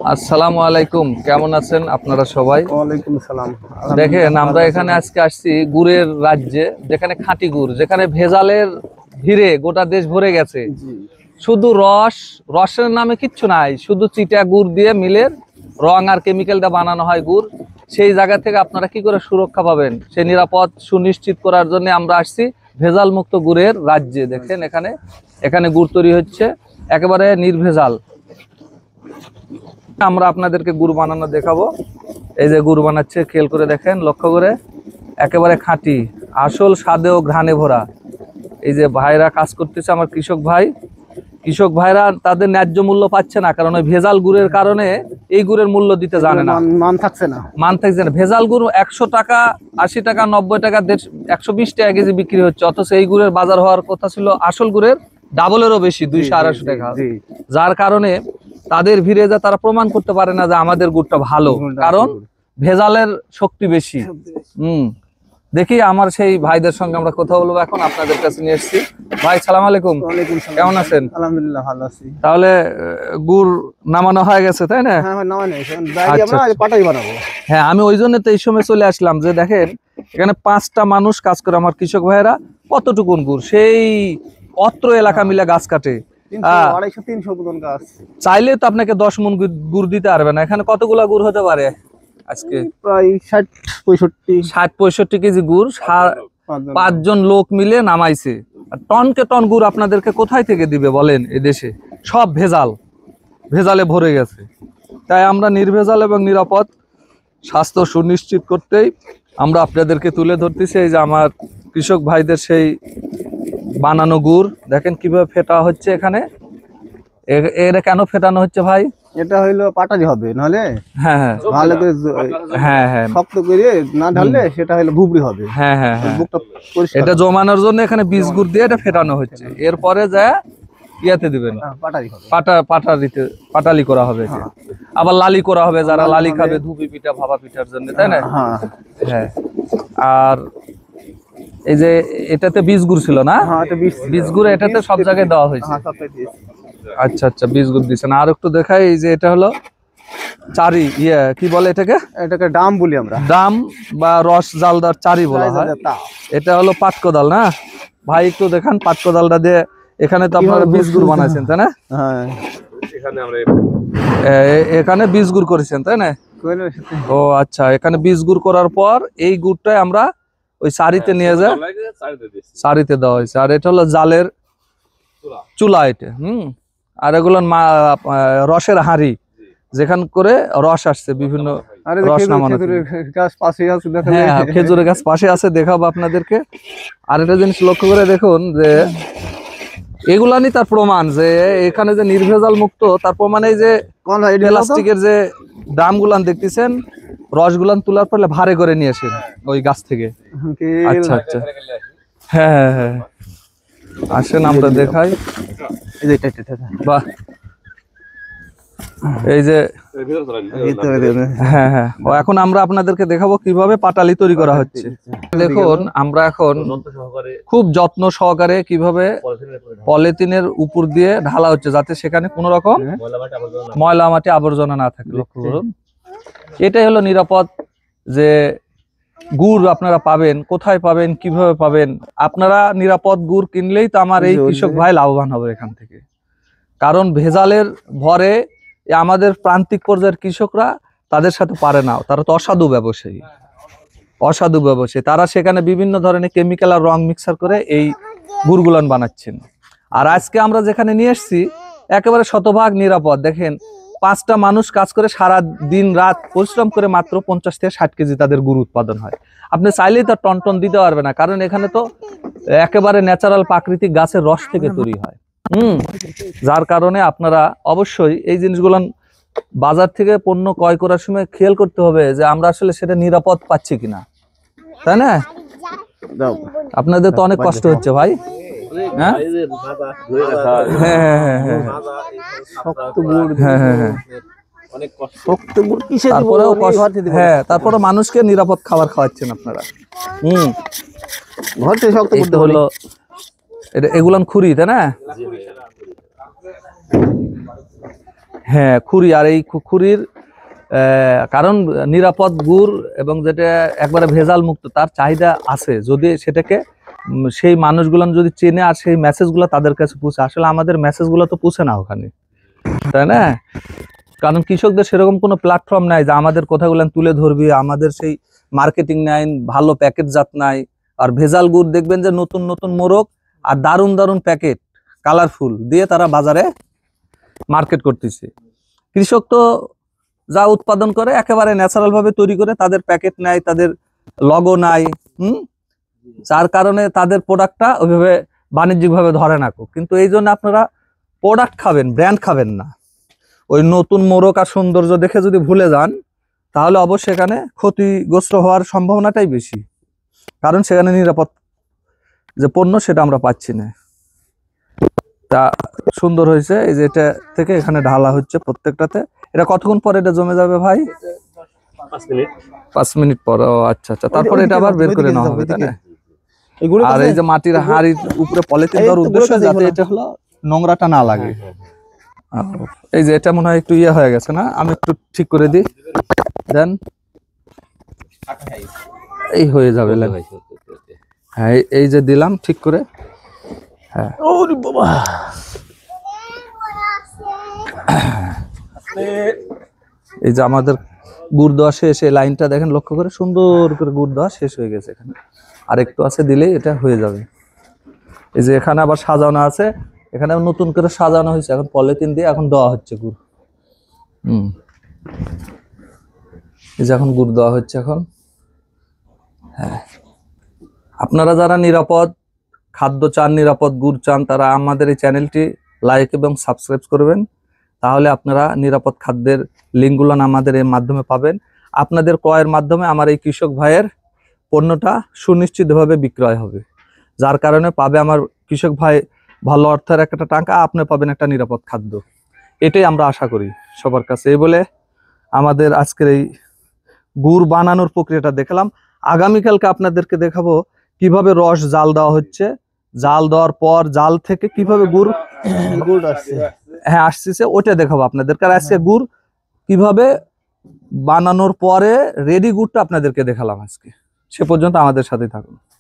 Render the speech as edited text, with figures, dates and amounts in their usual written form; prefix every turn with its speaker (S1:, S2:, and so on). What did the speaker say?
S1: আসসালামু আলাইকুম, কেমন আছেন আপনারা সবাই?
S2: ওয়ালাইকুম সালাম।
S1: দেখেন, আমরা এখানে আজকে আসছি গুড়ের রাজ্যে, যেখানে খাঁটি গুড়, যেখানে ভেজালের ভিড়ে গোটা দেশ ভরে গেছে। শুধু রসের নামে কিচ্ছু নাই, শুধু চিটা গুড় দিয়ে মিলের রং আর কেমিক্যালটা বানানো হয় গুড়। সেই জায়গা থেকে আপনারা কি করে সুরক্ষা পাবেন, সেই নিরাপদ সুনিশ্চিত করার জন্য আমরা আসছি ভেজাল মুক্ত গুড়ের রাজ্যে। দেখেন এখানে গুড় তৈরি হচ্ছে একেবারে নির্ভেজাল। আমরা আপনাদেরকে গুড় বানানো দেখাবো। এই যে গুড় বানাচ্ছে, খেয়াল করে দেখেন, লক্ষ্য করে, একেবারে খাঁটি, আসল স্বাদে ও ঘ্রাণে ভরা। এই যে ভাইরা কাজ করতেছে, আমার কৃষক ভাইরা তাদের ন্যায্য মূল্য পাচ্ছে না, কারণ ওই ভেজাল গুড়ের কারণে এই গুড়ের মূল্য দিতে জানে না, মান থাকছে না। ভেজাল গুড় 100 টাকা, 80 টাকা, 90 টাকা, 120 টাকা কেজি বিক্রি হচ্ছে, অথচ এই গুড়ের বাজার হওয়ার কথা ছিল আসল গুড়ের ডাবলেরও বেশি, 200-250 টাকা। যার কারণে তাদের ভিড়ে যা তারা প্রমাণ করতে পারে না যে আমাদের গুড়টা ভালো, কারণ ভেজালের শক্তি বেশি। দেখি আমার সেই ভাইদের সঙ্গে আমরা কথা বলবো এখন, আপনাদের কাছে নিয়ে এসেছি। ভাই, সালাম আলাইকুম, কেমন আছেন?
S2: আলহামদুলিল্লাহ, ভালো আছি।
S1: তাহলে গুড় নামানো হয়ে গেছে, তাই না? হ্যাঁ, আমি ওই জন্য তো এই সময় চলে আসলাম, যে দেখেন এখানে 5টা মানুষ কাজ করে, আমার কৃষক ভাইয়েরা। কতটুকুন গুড়, সেই অত্র এলাকা মিলে গাছ কাটে, চাইলে তো আপনাকে 10 মণ গুড় দিতে পারবে না। এখানে কতগুলা গুড় হতে পারে আজকে? প্রায় 60-65 কেজি গুড় 5 জন লোক মিলে নামাইছে। আর টনকে টন গুড় আপনাদেরকে কোথায় থেকে দিবে বলেন? এ দেশে সব ভেজালে ভরে গেছে। তাই আমরা নির্ভেজাল এবং নিরাপদ স্বাস্থ্য সুনিশ্চিত করতেই আমরা আপনাদেরকে তুলে ধরতেছি এই যে আমার কৃষক ভাইদের সেই বানানো গুড়। দেখেন কিভাবে ফেটা হচ্ছে এখানে। এটা কেন ফেটানো হচ্ছে ভাই?
S2: এটা হইলো পাটালি হবে, নাহলে
S1: ভালো করে
S2: শক্ত করে না ঢাললে সেটা হইলো ভুবড়ি হবে।
S1: এটা জমানোর জন্য এখানে বীজ গুড় দিয়ে এটা ফেটানো হচ্ছে। এরপরে যা ইয়াতে দিবেন, পাটালি করা হবে, আবার লালি করা হবে, যারা লালি খাবে, ধুপি পিঠা, ভাপা পিঠার জন্য, তাই না? হ্যাঁ। আর এই যে এটাতে বীজ গুড় ছিল না, বীজ গুড় এটাতে সব জায়গায় দেওয়া হয়েছে। আচ্ছা আচ্ছা, বীজ গুড় দিচ্ছেন। আর একটু দেখাই, এই যে এটা হলো চারি, কি বলে এটাকে
S2: ডাম বলি আমরা,
S1: ডাম বা রস জালদার চারি বলা হয়। এটা হলো পাটকোদাল না ভাই? একটু দেখান পাটকোদালটা দিয়ে। এখানে তো আপনারা বীজ গুড় বানাইছেন, তাই না? এখানে বীজ গুড় করেছেন, তাই না? ও আচ্ছা, এখানে বীজ গুড় করার পর এই গুড়টাই আমরা ওই সারিতে নিয়ে যায়, সারিতে দেওয়া হয়েছে। আর এটা হলো জালের চুলা এটা। আর এগুলো রসের হাঁড়ি, যেখান করে রস আসছে, বিভিন্ন রস নামানো। খেজুরের গাছ পাশে আছে, দেখাবো আপনাদেরকে। আর একটা জিনিস লক্ষ্য করে দেখুন, যে এগুলানি তার প্রমাণ যে এখানে যে নির্ভেজাল মুক্ত, তার প্রমাণ এই যে প্লাস্টিকের যে ড্রাম গুলান দেখতেছেন, রসগুলান তোলার পরে ভারে করে নিয়ে আসেন ওই গাছ থেকে। আচ্ছা আচ্ছা, হ্যাঁ, আসেন আমরা দেখাই। বাহ, এই যে হ্যাঁ, এখন আমরা আপনাদেরকে দেখাবো কিভাবে পাটালি তৈরি করা হচ্ছে। দেখুন, আমরা এখন খুব যত্ন সহকারে কিভাবে পলিথিনের উপর দিয়ে ঢালা হচ্ছে, যাতে সেখানে কোনো রকম ময়লা মাটি আবর্জনা না থাকে। লক্ষ্য করুন, এটাই হলো নিরাপদ যে গুড় আপনারা পাবেন। কোথায় পাবেন, কিভাবে পাবেন? আপনারা নিরাপদ গুড় কিনলেই তো আমার এই কৃষক ভাই লাভবান হবে এখান থেকে। কারণ ভেজালের ভরে আমাদের প্রান্তিক পর্যায়ের কৃষকরা তাদের সাথে পারে না, তারা তো অসাধু ব্যবসায়ী। তারা সেখানে বিভিন্ন ধরনের কেমিক্যাল আর রং মিক্সার করে এই গুড়গুলান বানাচ্ছেন। আর আজকে আমরা যেখানে নিয়ে এসেছি একেবারে শতভাগ নিরাপদ। দেখেন, 5টা মানুষ কাজ করে সারা দিন রাত পরিশ্রম করে মাত্র 50 থেকে 60 কেজি তাদের গুড় উৎপাদন হয়। আপনি চাইলেই তো টন দিতে পারবে না, কারণ এখানে তো একেবারে ন্যাচারাল প্রাকৃতিক গাছের রস থেকে তৈরি হয়। যার কারণে আপনারা অবশ্যই এই জিনিসগুলো বাজার থেকে পণ্য ক্রয় করার সময় খেয়াল করতে হবে যে আমরা আসলে সেটা নিরাপদ পাচ্ছি কিনা, তাই না? আপনাদের তো অনেক কষ্ট হচ্ছে ভাই। তারপরে মানুষকে নিরাপদ খাবার খাওয়াচ্ছেন আপনারা। ঘর থেকে শক্ত করতে হলো, এগুলান খুরি, তাই না? হ্যাঁ খুরি, আর এই খুরির কারণ নিরাপদ গুড় এবং যেটা একবারে ভেজাল মুক্ত তার চাহিদা আছে, যদি সেটাকে সেই মানুষগুলো যদি চেনে আর সেই মেসেজগুলো তাদের কাছে পৌঁছে। আসলে আমাদের মেসেজগুলো তো পৌঁছে না ওখানে, তাই না? কারণ কৃষকদের সেরকম কোনো প্ল্যাটফর্ম নাই যে আমাদের কথাগুলো তুলে ধরবি, আমাদের সেই মার্কেটিং নাই, ভালো প্যাকেট জাত নাই। আর ভেজাল গুড় দেখবেন যে নতুন নতুন মোড়ক আর দারুণ দারুণ প্যাকেট কালারফুল দিয়ে তারা বাজারে মার্কেট করতেছে। কৃষক তো যা উৎপাদন করে একেবারে ন্যাচারাল ভাবে তৈরি করে, তাদের প্যাকেট নাই, তাদের লগো নাই, যার কারণে তাদের প্রোডাক্টটা ওইভাবে বাণিজ্যিক ভাবে ধরে না। কিন্তু এই জন্য আপনারা প্রোডাক্ট খাবেন, ব্র্যান্ড খাবেন না। ওই নতুন মোড়ক আর সৌন্দর্য দেখে যদি ভুলে যান তাহলে অবশ্যই এখানে ক্ষতিগ্রস্ত হওয়ার সম্ভাবনাটাই বেশি, কারণ সেখানে নিরাপদ যে পণ্য সেটা আমরা পাচ্ছি না। তা সুন্দর হয়েছে, এই যে এটা থেকে এখানে ঢালা হচ্ছে প্রত্যেকটাতে। এটা কতক্ষণ পরে এটা জমে যাবে ভাই? 5 মিনিট পর। ও আচ্ছা আচ্ছা, তারপরে এটা আবার বের করে নেওয়া হবে, তাই না? আর এই যে মাটির হাঁড়ির উপরে পলিথিন দেওয়ার উদ্দেশ্য যাতে এটা হলো নোংরাটা না লাগে। এই যে এটা মনে হয় একটু ইয়ে হয়ে গেছে না, আমি একটু ঠিক করে দিই, দেন এই হয়ে যাবে। হ্যাঁ এই যে দিলাম ঠিক করে। হ্যাঁ এই যে আমাদের গুড় দেওয়া শেষ, এই লাইনটা দেখেন লক্ষ্য করে, সুন্দর করে গুড় দেওয়া শেষ হয়ে গেছে। এখানে আর একটু আছে, দিলেই এটা হয়ে যাবে। এই যে এখানে আবার সাজানো আছে, এখানে নতুন করে সাজানো হয়েছে, এখন পলিথিন দিয়ে এখন দেওয়া হচ্ছে গুড়। এই যে এখন গুড় দেওয়া হচ্ছে এখন। হ্যাঁ, আপনারা যারা নিরাপদ খাদ্য চান, নিরাপদ গুড় চান, তারা আমাদের এই চ্যানেলটি লাইক এবং সাবস্ক্রাইব করবেন। তাহলে আপনারা নিরাপদ খাদ্যের লিঙ্কগুলো আমাদের এর মাধ্যমে পাবেন। আপনাদের ক্রয়ের মাধ্যমে আমার এই কৃষক ভাইয়ের পণ্যটা সুনিশ্চিতভাবে বিক্রয় হবে, যার কারণে পাবে আমার কৃষক ভাই ভালো অর্থের একটা টাকা, আপনি পাবেন একটা নিরাপদ খাদ্য। এটাই আমরা আশা করি সবার কাছে। এই বলে আমাদের আজকের এই গুড় বানানোর প্রক্রিয়াটা দেখলাম। আগামীকালকে আপনাদেরকে দেখাবো কিভাবে রস জাল দেওয়া হচ্ছে, জাল দেওয়ার পর জাল থেকে কিভাবে গুড়
S2: আসছে।
S1: হ্যাঁ আসছে, ওটা দেখাবো আপনাদেরকে। আর আজকে গুড় কিভাবে বানানোর পরে রেডি গুড়টা আপনাদেরকে দেখালাম আজকে। সে পর্যন্ত আমাদের সাথে থাকুন।